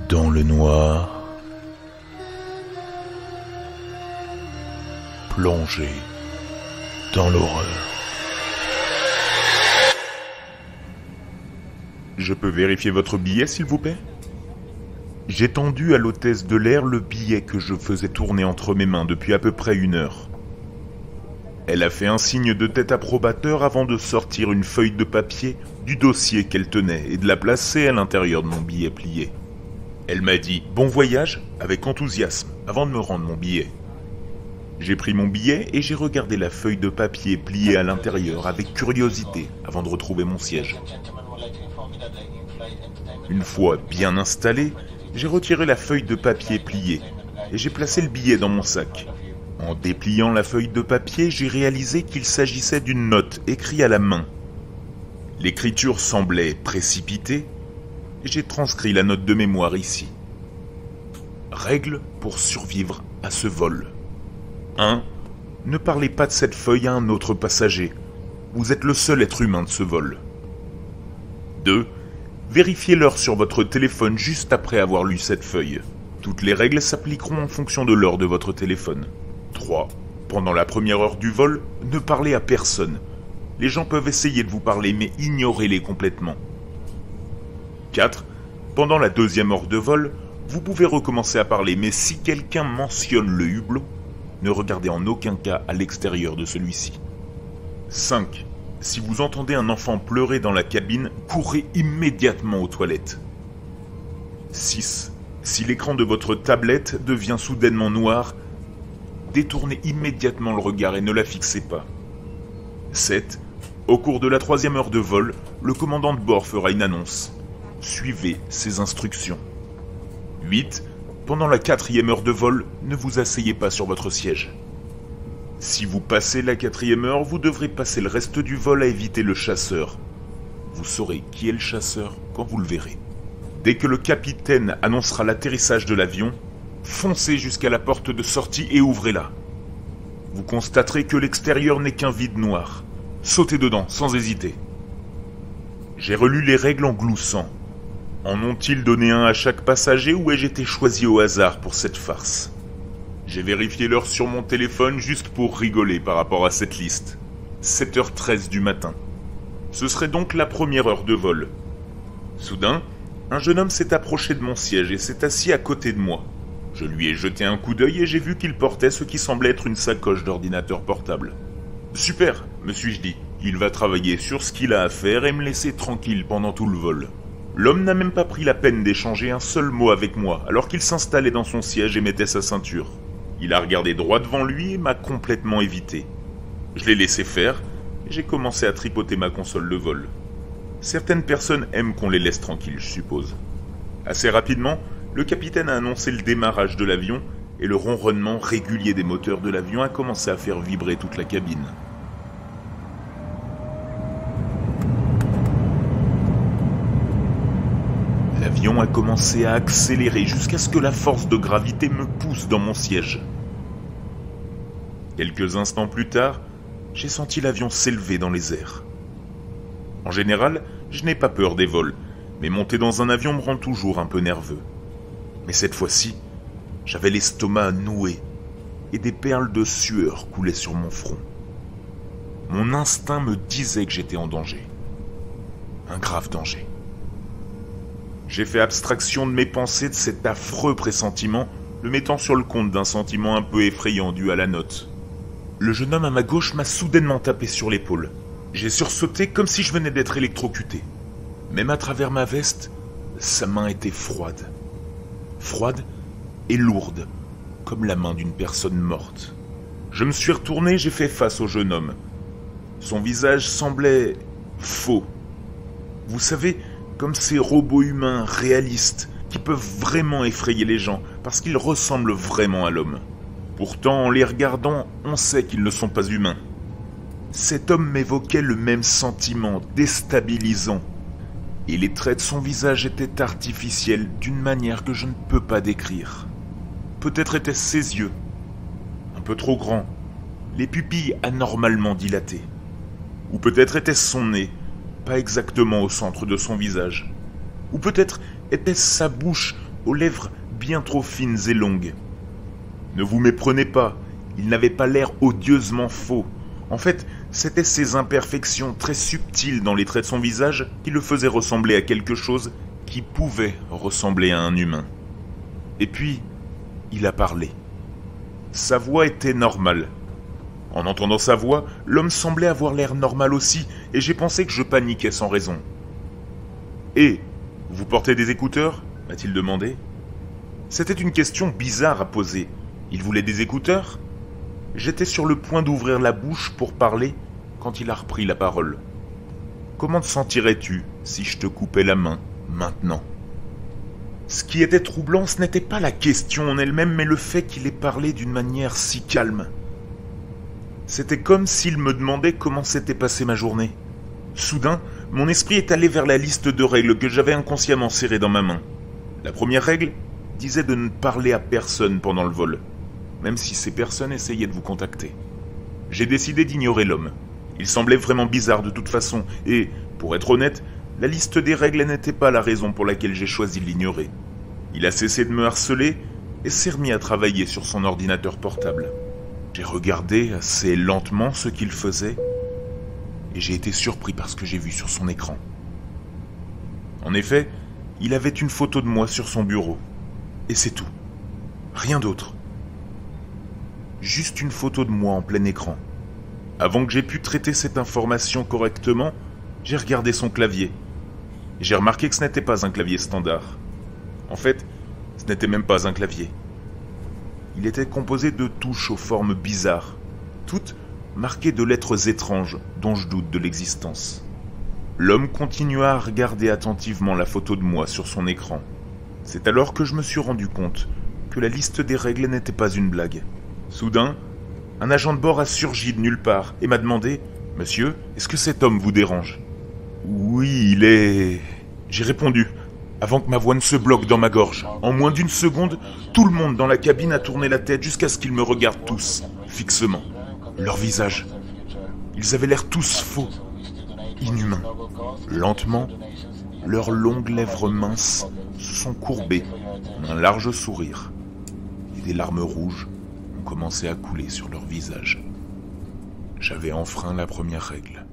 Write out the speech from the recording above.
Dans le noir, plongé dans l'horreur. Je peux vérifier votre billet, s'il vous plaît ? J'ai tendu à l'hôtesse de l'air le billet que je faisais tourner entre mes mains depuis à peu près 1 heure. Elle a fait un signe de tête approbateur avant de sortir une feuille de papier du dossier qu'elle tenait et de la placer à l'intérieur de mon billet plié. Elle m'a dit « Bon voyage » avec enthousiasme avant de me rendre mon billet. J'ai pris mon billet et j'ai regardé la feuille de papier pliée à l'intérieur avec curiosité avant de retrouver mon siège. Une fois bien installé, j'ai retiré la feuille de papier pliée et j'ai placé le billet dans mon sac. En dépliant la feuille de papier, j'ai réalisé qu'il s'agissait d'une note écrite à la main. L'écriture semblait précipitée et j'ai transcrit la note de mémoire ici. Règle pour survivre à ce vol. 1. Ne parlez pas de cette feuille à un autre passager. Vous êtes le seul être humain de ce vol. 2. Vérifiez l'heure sur votre téléphone juste après avoir lu cette feuille. Toutes les règles s'appliqueront en fonction de l'heure de votre téléphone. 3. Pendant la première heure du vol, ne parlez à personne. Les gens peuvent essayer de vous parler, mais ignorez-les complètement. 4. Pendant la 2e heure de vol, vous pouvez recommencer à parler, mais si quelqu'un mentionne le hublot, ne regardez en aucun cas à l'extérieur de celui-ci. 5. Si vous entendez un enfant pleurer dans la cabine, courez immédiatement aux toilettes. 6. Si l'écran de votre tablette devient soudainement noir, détournez immédiatement le regard et ne la fixez pas. 7. Au cours de la 3e heure de vol, le commandant de bord fera une annonce. Suivez ses instructions. 8. Pendant la 4e heure de vol, ne vous asseyez pas sur votre siège. Si vous passez la 4e heure, vous devrez passer le reste du vol à éviter le chasseur. Vous saurez qui est le chasseur quand vous le verrez. Dès que le capitaine annoncera l'atterrissage de l'avion, foncez jusqu'à la porte de sortie et ouvrez-la. Vous constaterez que l'extérieur n'est qu'un vide noir. Sautez dedans, sans hésiter. J'ai relu les règles en gloussant. En ont-ils donné un à chaque passager ou ai-je été choisi au hasard pour cette farce ? J'ai vérifié l'heure sur mon téléphone juste pour rigoler par rapport à cette liste. 7h13 du matin. Ce serait donc la première heure de vol. Soudain, un jeune homme s'est approché de mon siège et s'est assis à côté de moi. Je lui ai jeté un coup d'œil et j'ai vu qu'il portait ce qui semblait être une sacoche d'ordinateur portable. « Super !» me suis-je dit. Il va travailler sur ce qu'il a à faire et me laisser tranquille pendant tout le vol. L'homme n'a même pas pris la peine d'échanger un seul mot avec moi alors qu'il s'installait dans son siège et mettait sa ceinture. Il a regardé droit devant lui et m'a complètement évité. Je l'ai laissé faire et j'ai commencé à tripoter ma console de vol. Certaines personnes aiment qu'on les laisse tranquilles, je suppose. Assez rapidement, le capitaine a annoncé le démarrage de l'avion et le ronronnement régulier des moteurs de l'avion a commencé à faire vibrer toute la cabine. L'avion a commencé à accélérer jusqu'à ce que la force de gravité me pousse dans mon siège. Quelques instants plus tard, j'ai senti l'avion s'élever dans les airs. En général, je n'ai pas peur des vols, mais monter dans un avion me rend toujours un peu nerveux. Mais cette fois-ci, j'avais l'estomac noué et des perles de sueur coulaient sur mon front. Mon instinct me disait que j'étais en danger. Un grave danger. J'ai fait abstraction de mes pensées de cet affreux pressentiment, le mettant sur le compte d'un sentiment un peu effrayant dû à la note. Le jeune homme à ma gauche m'a soudainement tapé sur l'épaule. J'ai sursauté comme si je venais d'être électrocuté. Même à travers ma veste, sa main était froide. Froide et lourde, comme la main d'une personne morte. Je me suis retourné, j'ai fait face au jeune homme. Son visage semblait faux. Vous savez, comme ces robots humains réalistes qui peuvent vraiment effrayer les gens parce qu'ils ressemblent vraiment à l'homme. Pourtant, en les regardant, on sait qu'ils ne sont pas humains. Cet homme m'évoquait le même sentiment déstabilisant. Et les traits de son visage étaient artificiels d'une manière que je ne peux pas décrire. Peut-être étaient-ce ses yeux, un peu trop grands, les pupilles anormalement dilatées. Ou peut-être était-ce son nez, pas exactement au centre de son visage. Ou peut-être était-ce sa bouche aux lèvres bien trop fines et longues. Ne vous méprenez pas, il n'avait pas l'air odieusement faux. En fait, c'étaient ces imperfections très subtiles dans les traits de son visage qui le faisaient ressembler à quelque chose qui pouvait ressembler à un humain. Et puis, il a parlé. Sa voix était normale. En entendant sa voix, l'homme semblait avoir l'air normal aussi, et j'ai pensé que je paniquais sans raison. « Et vous portez des écouteurs ?» m'a-t-il demandé. C'était une question bizarre à poser. Il voulait des écouteurs ? J'étais sur le point d'ouvrir la bouche pour parler quand il a repris la parole. « Comment te sentirais-tu si je te coupais la main maintenant ?» Ce qui était troublant, ce n'était pas la question en elle-même, mais le fait qu'il ait parlé d'une manière si calme. C'était comme s'il me demandait comment s'était passée ma journée. Soudain, mon esprit est allé vers la liste de règles que j'avais inconsciemment serrées dans ma main. La première règle disait de ne parler à personne pendant le vol, même si ces personnes essayaient de vous contacter. J'ai décidé d'ignorer l'homme. Il semblait vraiment bizarre de toute façon, et, pour être honnête, la liste des règles n'était pas la raison pour laquelle j'ai choisi de l'ignorer. Il a cessé de me harceler et s'est remis à travailler sur son ordinateur portable. J'ai regardé assez lentement ce qu'il faisait et j'ai été surpris par ce que j'ai vu sur son écran. En effet, il avait une photo de moi sur son bureau. Et c'est tout. Rien d'autre. Juste une photo de moi en plein écran. Avant que j'aie pu traiter cette information correctement, j'ai regardé son clavier. Et j'ai remarqué que ce n'était pas un clavier standard. En fait, ce n'était même pas un clavier. Il était composé de touches aux formes bizarres, toutes marquées de lettres étranges dont je doute de l'existence. L'homme continua à regarder attentivement la photo de moi sur son écran. C'est alors que je me suis rendu compte que la liste des règles n'était pas une blague. Soudain, un agent de bord a surgi de nulle part et m'a demandé « Monsieur, est-ce que cet homme vous dérange ?»« Oui, il est... » J'ai répondu, avant que ma voix ne se bloque dans ma gorge. En moins d'une seconde, tout le monde dans la cabine a tourné la tête jusqu'à ce qu'ils me regardent tous, fixement. Leur visage. Ils avaient l'air tous faux, inhumains. Lentement, leurs longues lèvres minces se sont courbées en un large sourire. Et des larmes rouges ont commencé à couler sur leur visage. J'avais enfreint la première règle.